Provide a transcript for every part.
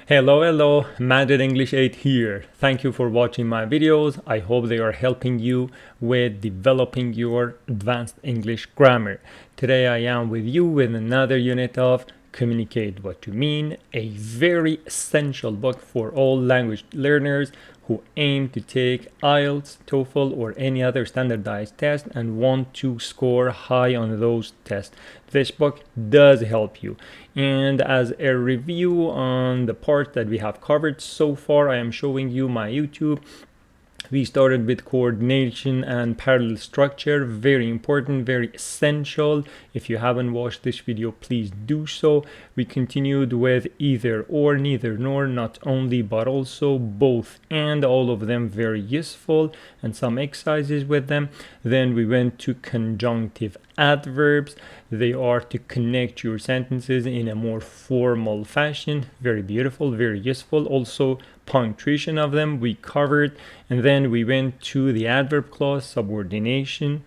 Hello, Madrid English 8 here. Thank you for watching my videos. I hope they are helping you with developing your advanced English grammar. Today I am with you with another unit of Communicate What You Mean, a very essential book for all language learners who aim to take IELTS, TOEFL, or any other standardized test and want to score high on those tests. This book does help you. And as a review on the part that we have covered so far, I am showing you my YouTube. We started with coordination and parallel structure, very important, very essential. If you haven't watched this video, please do so. We continued with either or, neither nor, not only but also, both and, all of them very useful, and some exercises with them. Then we went to conjunctive adverbs. They are to connect your sentences in a more formal fashion. Very beautiful, very useful. Also punctuation of them we covered, and then we went to the adverb clause, subordination,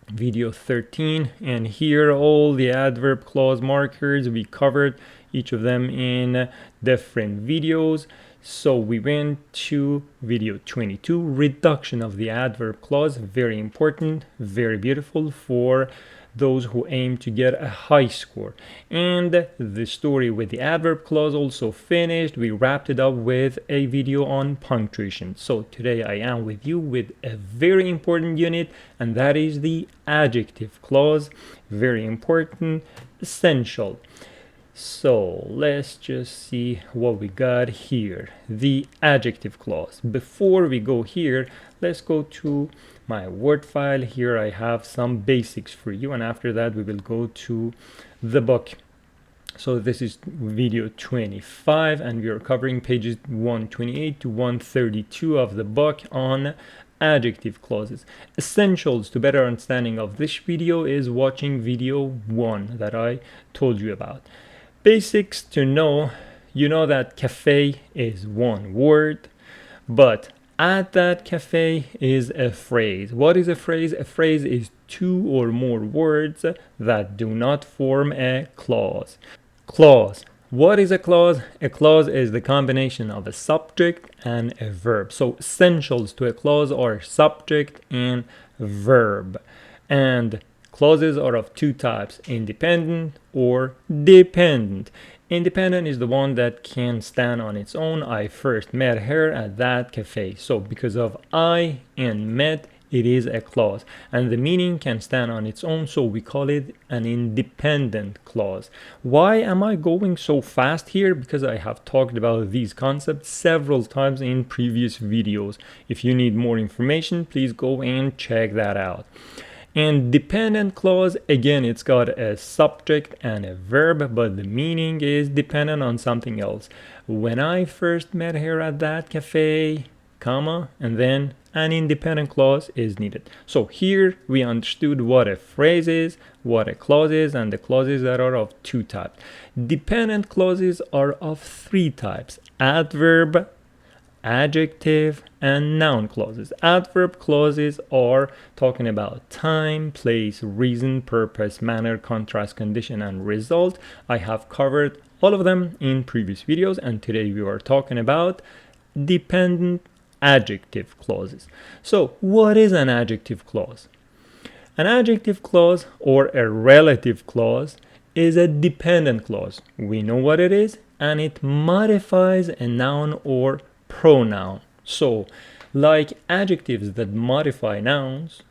video 13, and here all the adverb clause markers we covered, each of them in different videos. So we went to video 22, reduction of the adverb clause, very important, very beautiful for those who aim to get a high score. And the story with the adverb clause also finished. We wrapped it up with a video on punctuation. So today I am with you with a very important unit, and that is the adjective clause. Very important, essential. So let's just see what we got here. The adjective clause. Before we go here, let's go to my Word file. Here I have some basics for you, and after that we will go to the book. So this is video 25, and we are covering pages 128 to 132 of the book on adjective clauses. Essentials to better understanding of this video is watching video 1 that I told you about. Basics to know: you know that cafe is one word, but at that cafe is a phrase. What is a phrase? A phrase is two or more words that do not form a clause. Clause. What is a clause? A clause is the combination of a subject and a verb. So essentials to a clause are subject and verb. And clauses are of two types, independent or dependent. Independent is the one that can stand on its own. I first met her at that cafe. So because of I and met, it is a clause. And the meaning can stand on its own, so we call it an independent clause. Why am I going so fast here? Because I have talked about these concepts several times in previous videos. If you need more information, please go and check that out. And dependent clause, again, it's got a subject and a verb, but the meaning is dependent on something else. When I first met her at that cafe, comma, and then an independent clause is needed. So here we understood what a phrase is, what a clause is, and the clauses that are of two types. Dependent clauses are of three types: adverb, adjective, and noun clauses. Adverb clauses are talking about time, place, reason, purpose, manner, contrast, condition, and result. I have covered all of them in previous videos, and today we are talking about dependent adjective clauses. So what is an adjective clause? An adjective clause, or a relative clause, is a dependent clause. We know what it is, and it modifies a noun or pronoun. So, like adjectives that modify nouns,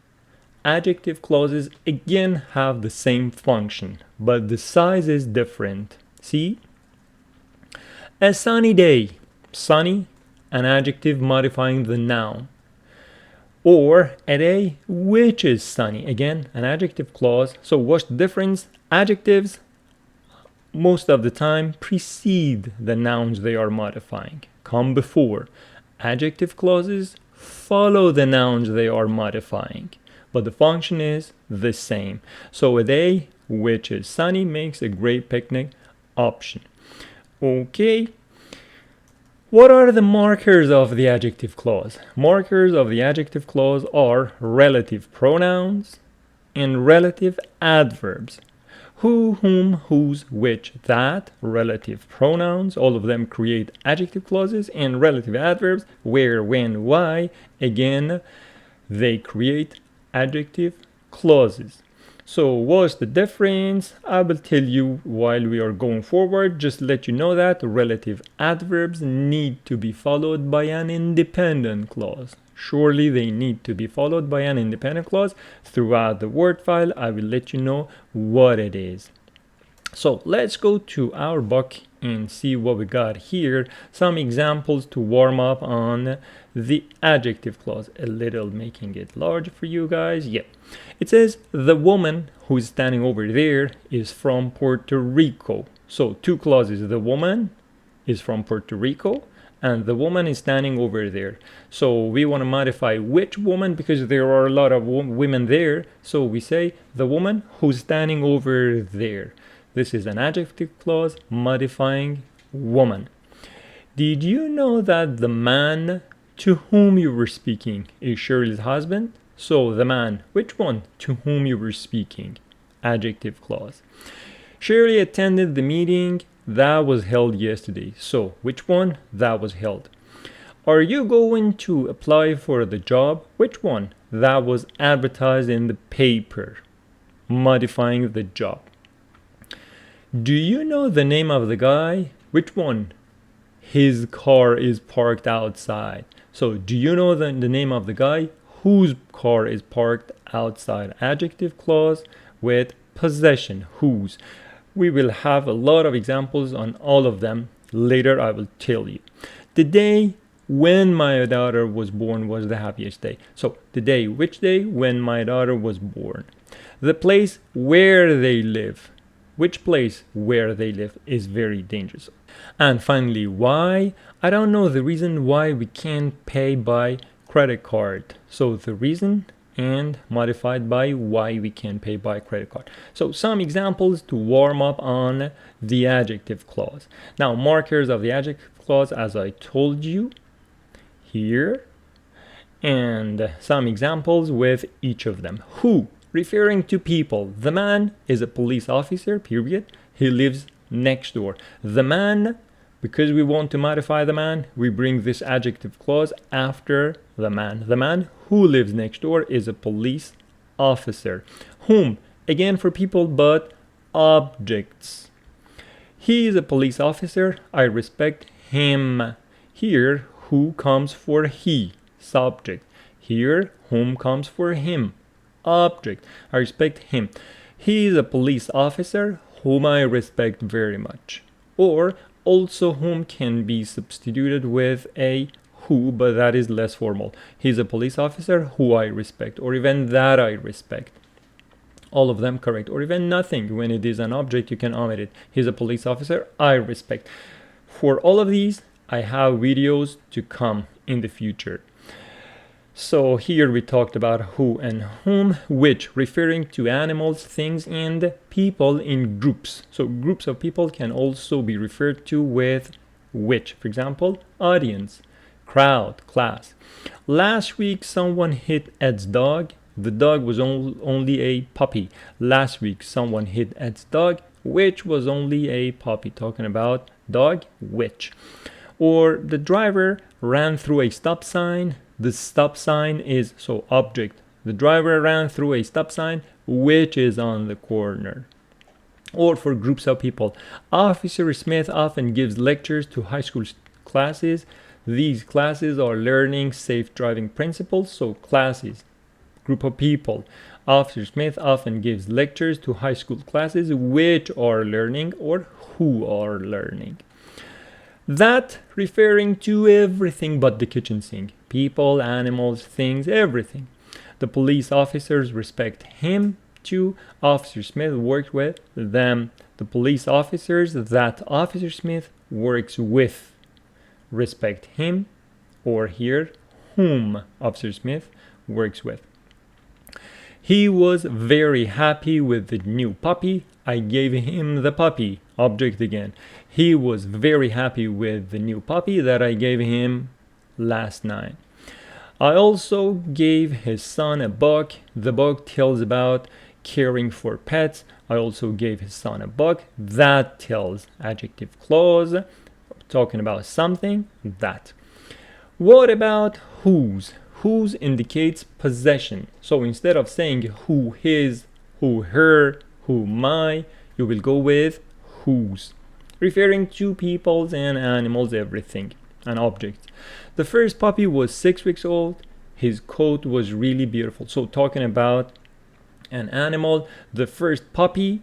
adjective clauses again have the same function, but the size is different. See? A sunny day. Sunny, an adjective modifying the noun. Or a day which is sunny. Again, an adjective clause. So what's the difference? Adjectives, most of the time, precede the nouns they are modifying, come before. Adjective clauses follow the nouns they are modifying, but the function is the same. So a day which is sunny makes a great picnic option. Okay. What are the markers of the adjective clause? Markers of the adjective clause are relative pronouns and relative adverbs. Who, whom, whose, which, that, relative pronouns, all of them create adjective clauses, and relative adverbs, where, when, why, again, they create adjective clauses. So what's the difference? I will tell you while we are going forward. Just let you know that relative adverbs need to be followed by an independent clause. Surely they need to be followed by an independent clause. Throughout the word file, I will let you know what it is. So let's go to our book and see what we got here. Some examples to warm up on the adjective clause. A little making it large for you guys. Yeah. It says the woman who's standing over there is from Puerto Rico. So two clauses. The woman is from Puerto Rico and the woman is standing over there. So we want to modify which woman because there are a lot of women there. So we say the woman who's standing over there. This is an adjective clause modifying woman. Did you know that the man to whom you were speaking is Shirley's husband? So the man, which one to whom you were speaking? Adjective clause. Shirley attended the meeting that was held yesterday. So which one? That was held. Are you going to apply for the job? Which one? That was advertised in the paper. Modifying the job. Do you know the name of the guy? Which one? His car is parked outside. So do you know the name of the guy whose car is parked outside? Adjective clause with possession, whose. We will have a lot of examples on all of them. Later I will tell you. The day when my daughter was born was the happiest day. So the day, which day? When my daughter was born. The place where they live. Which place where they live is very dangerous. And finally, why? I don't know the reason why we can't pay by credit card. So the reason and modified by why we can pay by credit card. So some examples to warm up on the adjective clause. Now markers of the adjective clause, as I told you here, and some examples with each of them. Who, referring to people. The man is a police officer, period. He lives next door. The man, because we want to modify the man, we bring this adjective clause after the man. The man who lives next door is a police officer. Whom, again for people, but objects. He is a police officer. I respect him. Here, who comes for he, subject. Here, whom comes for him, object. I respect him. He is a police officer whom I respect very much. Or also whom can be substituted with a who, but that is less formal. He's a police officer who I respect, or even that I respect. All of them correct, or even nothing. When it is an object, you can omit it. He's a police officer I respect. For all of these, I have videos to come in the future. So here we talked about who and whom, which, referring to animals, things, and people in groups. So groups of people can also be referred to with which. For example, audience, crowd, class. Last week, someone hit Ed's dog. The dog was only a puppy. Last week, someone hit Ed's dog, which was only a puppy. Talking about dog, which. Or the driver ran through a stop sign. The stop sign is, so object. The driver ran through a stop sign, which is on the corner. Or for groups of people. Officer Smith often gives lectures to high school classes. These classes are learning safe driving principles. So classes, group of people. Officer Smith often gives lectures to high school classes which are learning or who are learning. That referring to everything but the kitchen sink. People, animals, things, everything. The police officers respect him too. Officer Smith worked with them. The police officers that Officer Smith works with respect him, or here, whom Officer Smith works with. He was very happy with the new puppy. I gave him the puppy. Object again. He was very happy with the new puppy that I gave him last night. I also gave his son a book. The book tells about caring for pets. I also gave his son a book. That tells adjective clause, talking about something, that. What about whose? Whose indicates possession. So instead of saying who his, who her, who my, you will go with whose, referring to peoples and animals, everything, and objects. The first puppy was 6 weeks old. His coat was really beautiful. So talking about an animal, the first puppy,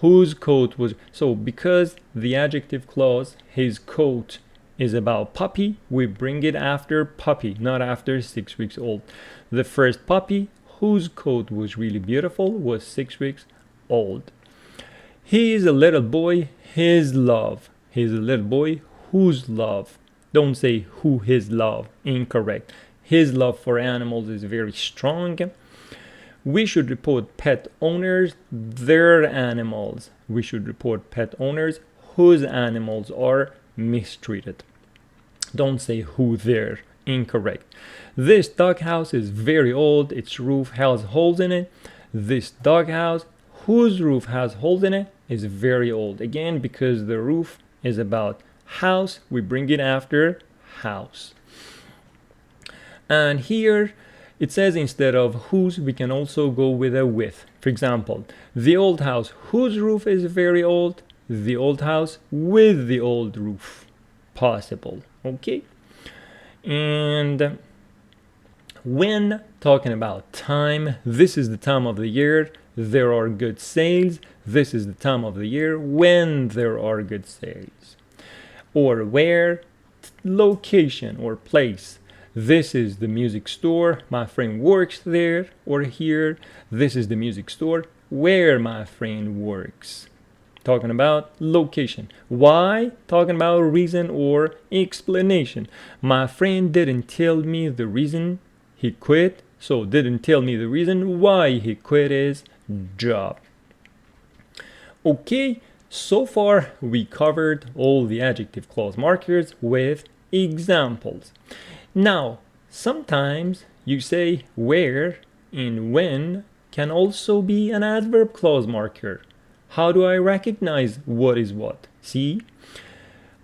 whose coat was, so because the adjective clause, his coat, is about puppy, we bring it after puppy, not after 6 weeks old. The first puppy, whose coat was really beautiful, was 6 weeks old. He is a little boy, his love. He is a little boy, whose love. Don't say who his love, incorrect. His love for animals is very strong. We should report pet owners, their animals. We should report pet owners whose animals are mistreated. Don't say who their, incorrect. This doghouse is very old. Its roof has holes in it. This doghouse, whose roof has holes in it, is very old. Again, because the roof is about house, we bring it after house. And here it says instead of whose, we can also go with a with. For example, the old house whose roof is very old, the old house with the old roof. Possible. Okay. And when talking about time, this is the time of the year there are good sales. This is the time of the year when there are good sales. Or where, location or place. This is the music store, my friend works there. Or here, this is the music store where my friend works. Talking about location. Why? Talking about reason or explanation. My friend didn't tell me the reason he quit, so didn't tell me the reason why he quit his job. Okay, so far we covered all the adjective clause markers with examples. Now, sometimes you say where and when can also be an adverb clause marker. How do I recognize what is what? See,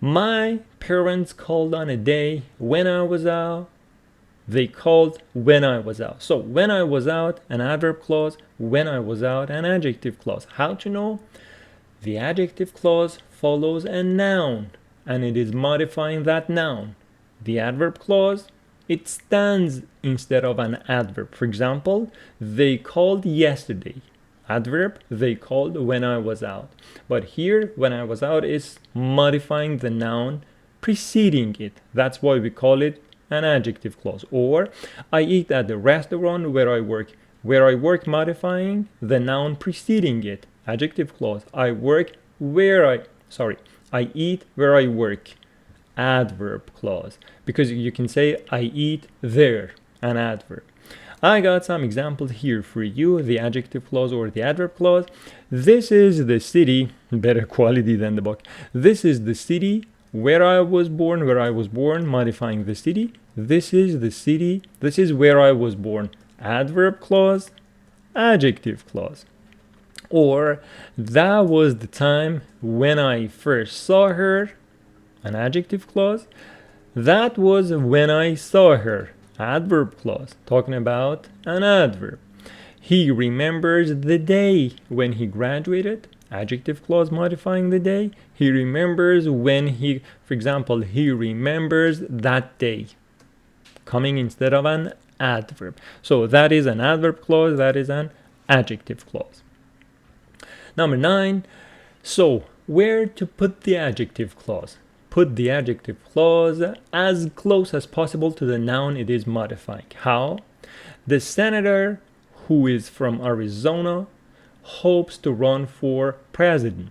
my parents called on a day when I was out. They called when I was out. So when I was out, an adverb clause. When I was out, an adjective clause. How to know? The adjective clause follows a noun and it is modifying that noun. The adverb clause, it stands instead of an adverb. For example, they called yesterday. Adverb, they called when I was out. But here, when I was out is modifying the noun preceding it. That's why we call it an adjective clause. Or I eat at the restaurant where I work. Where I work, modifying the noun preceding it. Adjective clause. I work where I eat where I work. Adverb clause. Because you can say I eat there, an adverb. I got some examples here for you, the adjective clause or the adverb clause. This is the city, better quality than the book. This is the city where I was born, modifying the city. This is the city, this is where I was born. Adverb clause, adjective clause. Or that was the time when I first saw her, an adjective clause. That was when I saw her. Adverb clause, talking about an adverb. He remembers the day when he graduated. Adjective clause modifying the day. He remembers when he, for example, he remembers that day. Coming instead of an adverb. So that is an adverb clause, that is an adjective clause. Number 9. So where to put the adjective clause? Put the adjective clause as close as possible to the noun it is modifying. How? The senator who is from Arizona hopes to run for president.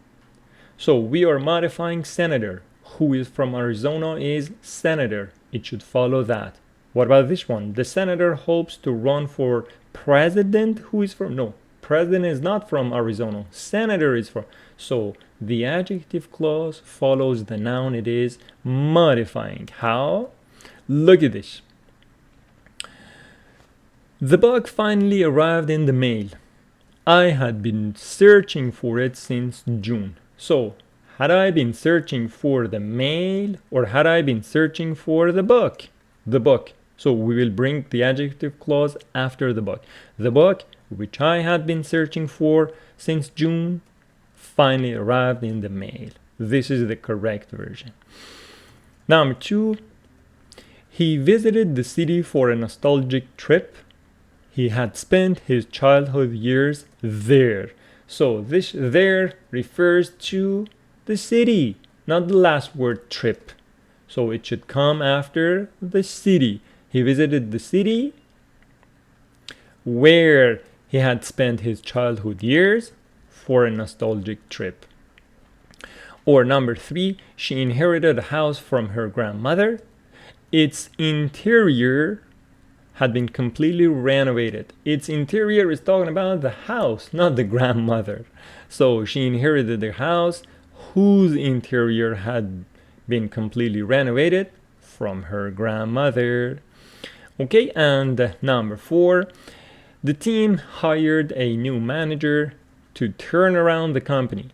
So we are modifying senator. Who is from Arizona is senator. It should follow that. What about this one? The senator hopes to run for president who is from... No, president is not from Arizona. Senator is from... So the adjective clause follows the noun it is modifying. How? Look at this. The book finally arrived in the mail. I had been searching for it since June. So, had I been searching for the mail or had I been searching for the book? The book. So we will bring the adjective clause after the book. The book, which I had been searching for since June, finally arrived in the mail. This is the correct version. Number 2, he visited the city for a nostalgic trip. He had spent his childhood years there. So this there refers to the city, not the last word trip. So it should come after the city. He visited the city where he had spent his childhood years for a nostalgic trip. Or number 3, she inherited a house from her grandmother. Its interior had been completely renovated. Its interior is talking about the house, not the grandmother. So she inherited a house whose interior had been completely renovated from her grandmother. Okay, and number 4, the team hired a new manager to turn around the company.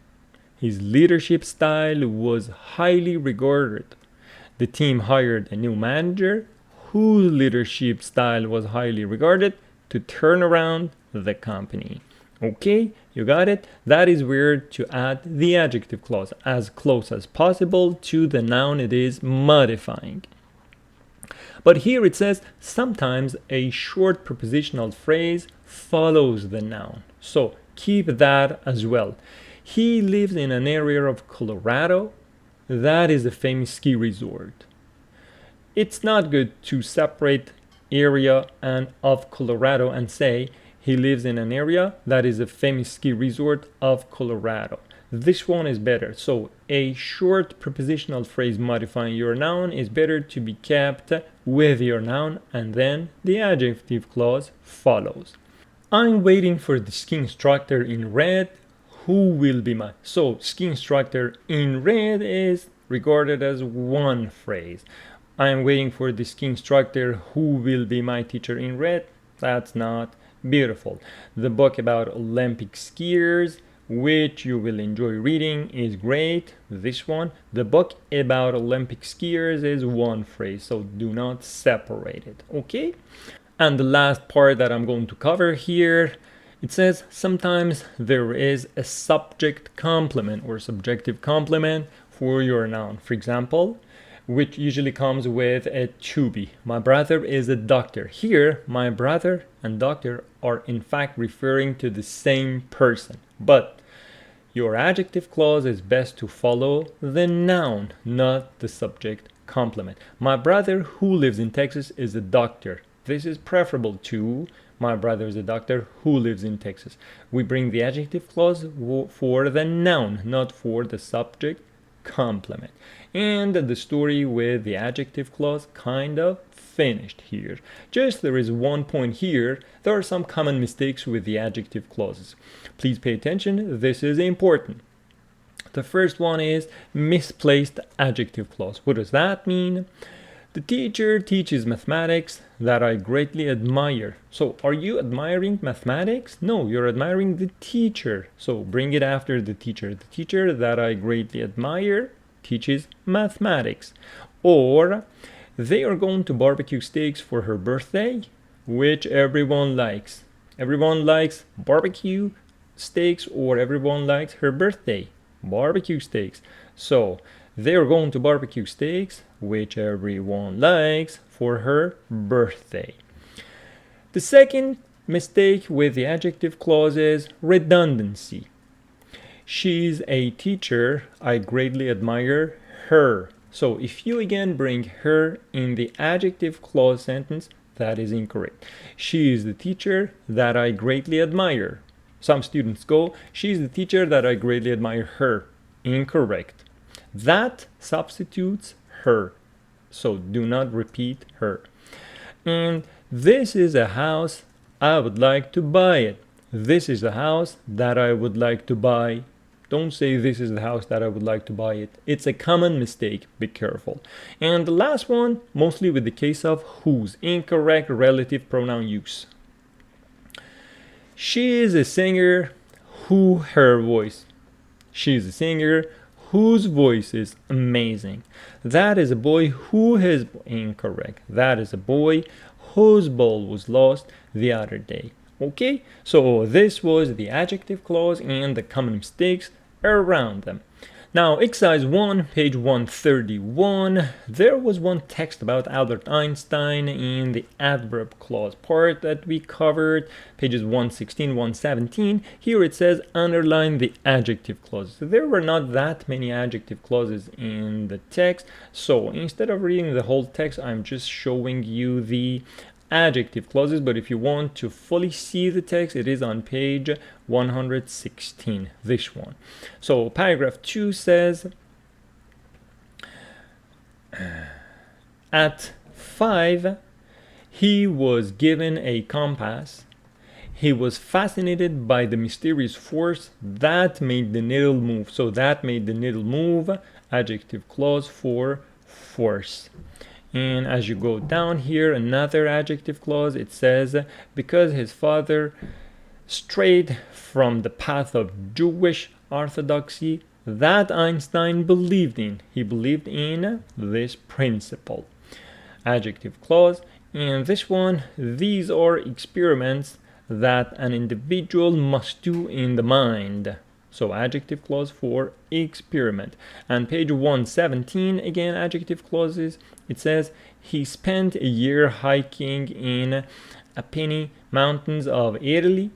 His leadership style was highly regarded. The team hired a new manager whose leadership style was highly regarded to turn around the company. Okay, you got it? That is where to add the adjective clause as close as possible to the noun it is modifying. But here it says sometimes a short prepositional phrase follows the noun. So keep that as well. He lives in an area of Colorado that is a famous ski resort. It's not good to separate area and of Colorado and say he lives in an area that is a famous ski resort of Colorado. This one is better. So a short prepositional phrase modifying your noun is better to be kept with your noun and then the adjective clause follows. I'm waiting for the ski instructor in red who will be my... So ski instructor in red is regarded as one phrase. I am waiting for the ski instructor who will be my teacher in red. That's not beautiful. The book about Olympic skiers, which you will enjoy reading, is great. This one. The book about Olympic skiers is one phrase, so do not separate it. Okay? And the last part that I'm going to cover here, it says sometimes there is a subject complement or subjective complement for your noun. For example, which usually comes with a to be. My brother is a doctor. Here, my brother and doctor are in fact referring to the same person. But your adjective clause is best to follow the noun, not the subject complement. My brother who lives in Texas is a doctor. This is preferable to my brother is a doctor who lives in Texas. We bring the adjective clause for the noun, not for the subject complement. And the story with the adjective clause kind of finished here. Just there is one point here. There are some common mistakes with the adjective clauses. Please pay attention. This is important. The first one is misplaced adjective clause. What does that mean? The teacher teaches mathematics that I greatly admire. So are you admiring mathematics? No, you're admiring the teacher. So bring it after the teacher. The teacher that I greatly admire teaches mathematics. Or they are going to barbecue steaks for her birthday, which everyone likes. Everyone likes barbecue steaks, or everyone likes her birthday, barbecue steaks. So they are going to barbecue steaks, which everyone likes, for her birthday. The second mistake with the adjective clause is redundancy. She's a teacher. I greatly admire her. So if you again bring her in the adjective clause sentence, that is incorrect. She is the teacher that I greatly admire. Some students go, she's the teacher that I greatly admire her. Incorrect. That substitutes her. So do not repeat her. And this is a house, I would like to buy it. This is the house that I would like to buy. Don't say this is the house that I would like to buy it. It's a common mistake. Be careful. And the last one, mostly with the case of whose, incorrect relative pronoun use. She is a singer who her voice. She's a singer whose voice is amazing. That is a boy who is incorrect. That is a boy whose ball was lost the other day. Okay, so this was the adjective clause and the common mistakes around them. Now, exercise 1, page 131, there was one text about Albert Einstein in the adverb clause part that we covered, pages 116, 117. Here it says underline the adjective clauses. There were not that many adjective clauses in the text, so instead of reading the whole text, I'm just showing you the adjective clauses, but if you want to fully see the text, it is on page 116, this one. So paragraph 2 says, at 5, he was given a compass. He was fascinated by the mysterious force that made the needle move. So that made the needle move, adjective clause for force. And as you go down here, another adjective clause, it says, because his father strayed from the path of Jewish orthodoxy that Einstein believed in. He believed in this principle. Adjective clause. And this one, these are experiments that an individual must do in the mind. So adjective clause for experiment. And page 117, again, adjective clauses. It says, he spent a year hiking in Apennine Mountains of Italy,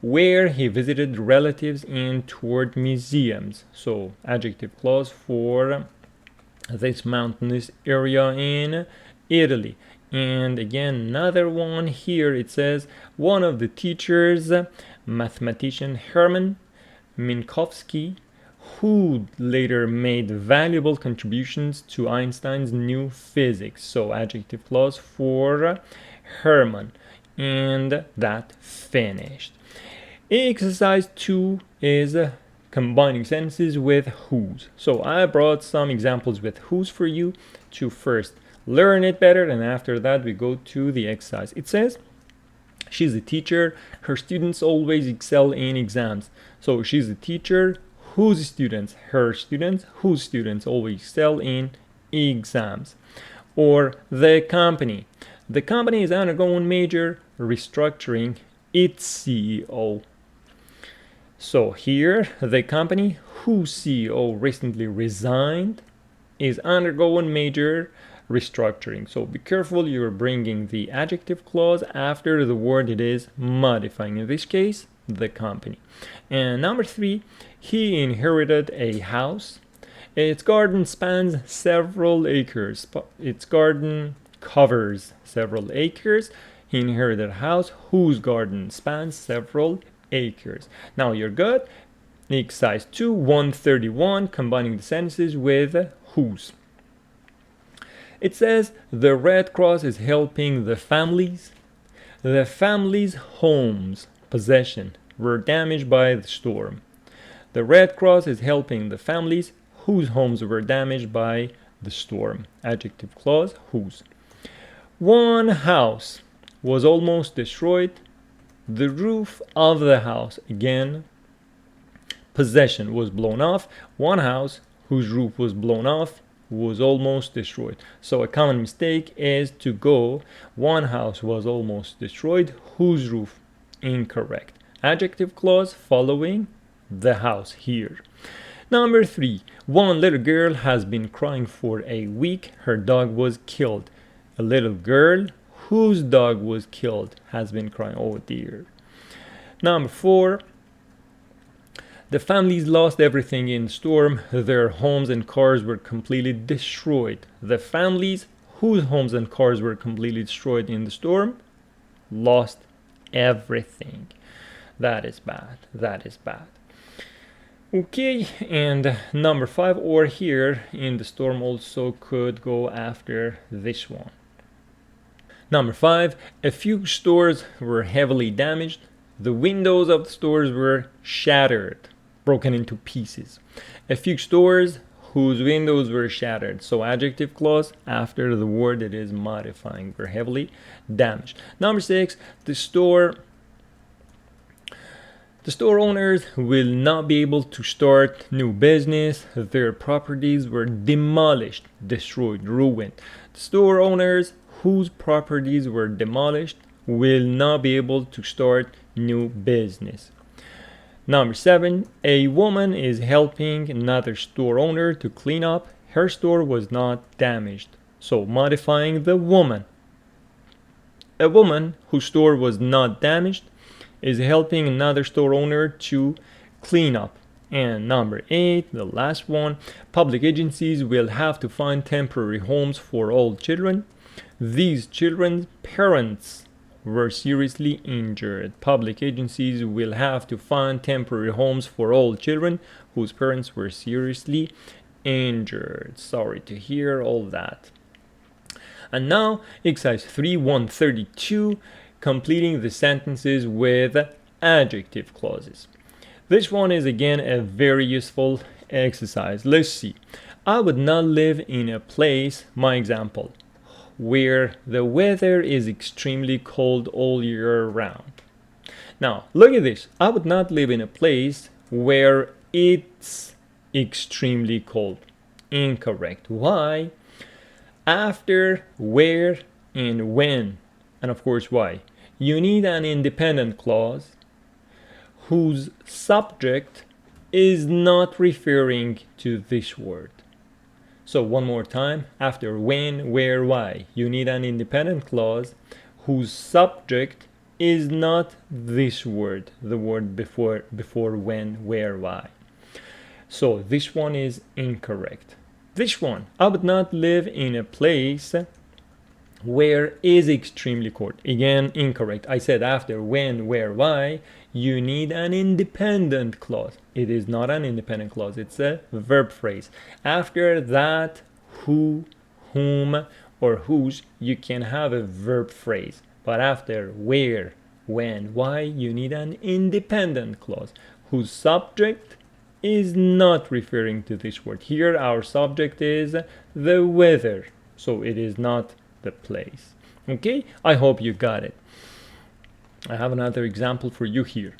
where he visited relatives and toured museums. So adjective clause for this mountainous area in Italy. And again, another one here, it says, one of the teachers, mathematician Hermann Minkowski, who later made valuable contributions to Einstein's new physics. So adjective clause for Hermann. And that finished. Exercise 2 is combining sentences with whose. So I brought some examples with whose for you to first learn it better, and after that we go to the exercise. It says, she's a teacher, her students always excel in exams. So she's a teacher whose students, her students, whose students always excel in exams. Or the company. The company is undergoing major restructuring its CEO. So here, the company whose CEO recently resigned is undergoing major restructuring. So be careful, you're bringing the adjective clause after the word it is modifying. In this case, the company. And number 3, he inherited a house. Its garden spans several acres. Its garden covers several acres. He inherited a house whose garden spans several acres. Now you're good. Exercise 2, 131, combining the sentences with whose. It says, the Red Cross is helping the families. The families' homes, possession, were damaged by the storm. The Red Cross is helping the families whose homes were damaged by the storm. Adjective clause, whose. One house was almost destroyed. The roof of the house, again, possession, was blown off. One house whose roof was blown off was almost destroyed. So a common mistake is to go, one house was almost destroyed, whose roof. Incorrect. Adjective clause following the house here. Number 3, one little girl has been crying for a week. Her dog was killed. A little girl whose dog was killed has been crying. Oh dear. Number 4, the families lost everything in the storm. Their homes and cars were completely destroyed. The families whose homes and cars were completely destroyed in the storm lost everything. That is bad. That is bad. Okay, and number 5, or here in the storm, also could go after this one. Number 5, a few stores were heavily damaged. The windows of the stores were shattered, broken into pieces. A few stores whose windows were shattered. So adjective clause after the word it is modifying, were heavily damaged. Number 6, the store The store owners will not be able to start new business. Their properties were demolished, destroyed, ruined. The store owners whose properties were demolished will not be able to start new business. Number 7, a woman is helping another store owner to clean up. Her store was not damaged. So modifying the woman. A woman whose store was not damaged is helping another store owner to clean up. And number 8, the last one, public agencies will have to find temporary homes for all children. These children's parents were seriously injured. Public agencies will have to find temporary homes for all children whose parents were seriously injured. Sorry to hear all that. And now, exercise 3.132, completing the sentences with adjective clauses. This one is again a very useful exercise. Let's see. I would not live in a place, my example, where the weather is extremely cold all year round. Now, look at this. I would not live in a place where it's extremely cold. Incorrect. Why? After, where, and when, and of course why, you need an independent clause whose subject is not referring to this word. So one more time, after when, where, why, you need an independent clause whose subject is not this word, the word before when, where, why. So this one is incorrect. This one, I would not live in a place where is extremely cold. Again, incorrect. I said after when, where, why, you need an independent clause. It is not an independent clause. It's a verb phrase. After that, who, whom, or whose, you can have a verb phrase. But after where, when, why, you need an independent clause whose subject is not referring to this word. Here our subject is the weather, so it is not the place. Okay, I hope you got it. I have another example for you here.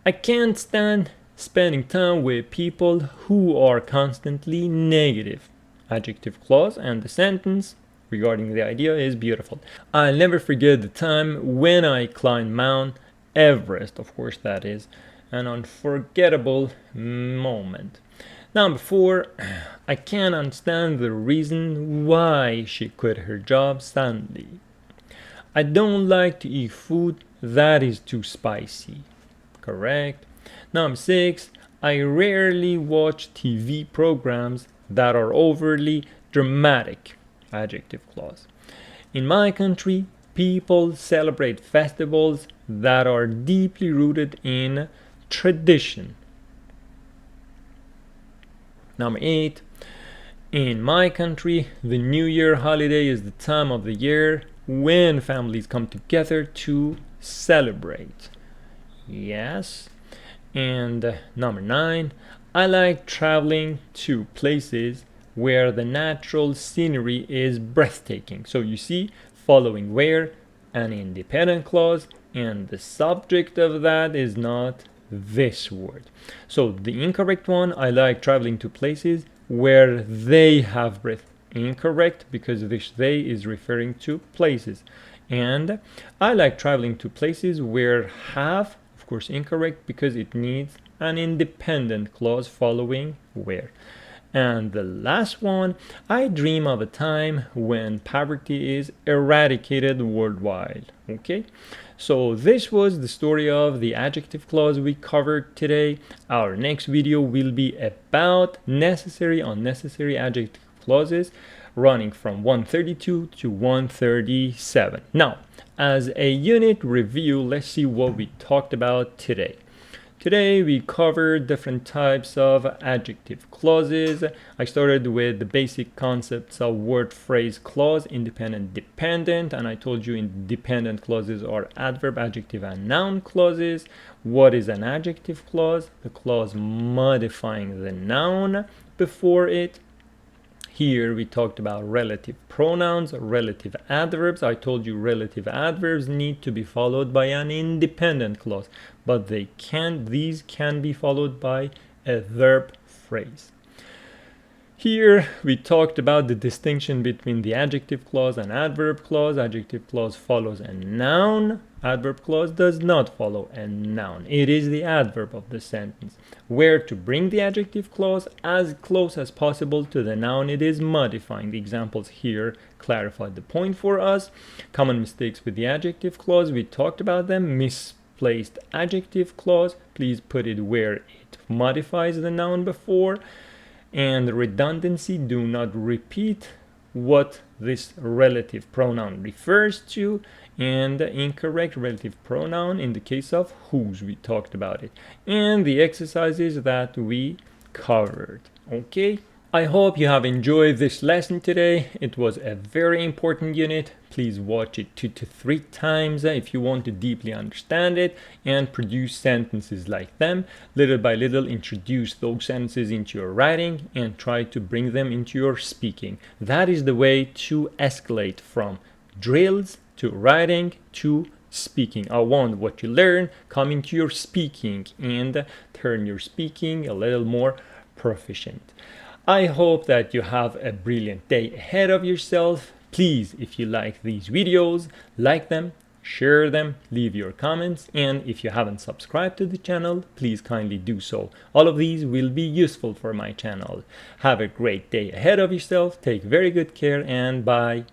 I can't stand spending time with people who are constantly negative. Adjective clause, and the sentence regarding the idea is beautiful. I'll never forget the time when I climbed Mount Everest, of course that is an unforgettable moment. Number 4, I can't understand the reason why she quit her job suddenly. I don't like to eat food that is too spicy. Correct. Number 6, I rarely watch TV programs that are overly dramatic. Adjective clause. In my country, people celebrate festivals that are deeply rooted in tradition. Number 8, in my country, the New Year holiday is the time of the year when families come together to celebrate. Yes. And number 9, I like traveling to places where the natural scenery is breathtaking. So you see, following where, an independent clause, and the subject of that is not this word. So the incorrect one, I like traveling to places where they have breath. Incorrect, because this they is referring to places. And I like traveling to places where have, of course incorrect, because it needs an independent clause following where. And the last one, I dream of a time when poverty is eradicated worldwide. Okay, so this was the story of the adjective clause we covered today. Our next video will be about necessary, unnecessary adjective clauses, running from 132 to 137. Now, as a unit review, let's see what we talked about today. Today we covered different types of adjective clauses. I started with the basic concepts of word, phrase, clause, independent, dependent, and I told you independent clauses are adverb, adjective, and noun clauses. What is an adjective clause? The clause modifying the noun before it. Here we talked about relative pronouns, relative adverbs. I told you relative adverbs need to be followed by an independent clause, but these can be followed by a verb phrase. Here we talked about the distinction between the adjective clause and adverb clause. Adjective clause follows a noun. Adverb clause does not follow a noun. It is the adverb of the sentence. Where to bring the adjective clause as close as possible to the noun it is modifying. The examples here clarified the point for us. Common mistakes with the adjective clause, we talked about them. Misplaced adjective clause, please put it where it modifies the noun before. And redundancy, do not repeat what this relative pronoun refers to, and the incorrect relative pronoun in the case of whose, we talked about it, and the exercises that we covered. Okay, I hope you have enjoyed this lesson today. It was a very important unit. Please watch it 2 to 3 times if you want to deeply understand it and produce sentences like them. Little by little, introduce those sentences into your writing and try to bring them into your speaking. That is the way to escalate from drills to writing to speaking. I want what you learn come into your speaking and turn your speaking a little more proficient. I hope that you have a brilliant day ahead of yourself. Please, if you like these videos, like them, share them, leave your comments, and if you haven't subscribed to the channel, please kindly do so. All of these will be useful for my channel. Have a great day ahead of yourself. Take very good care, and bye.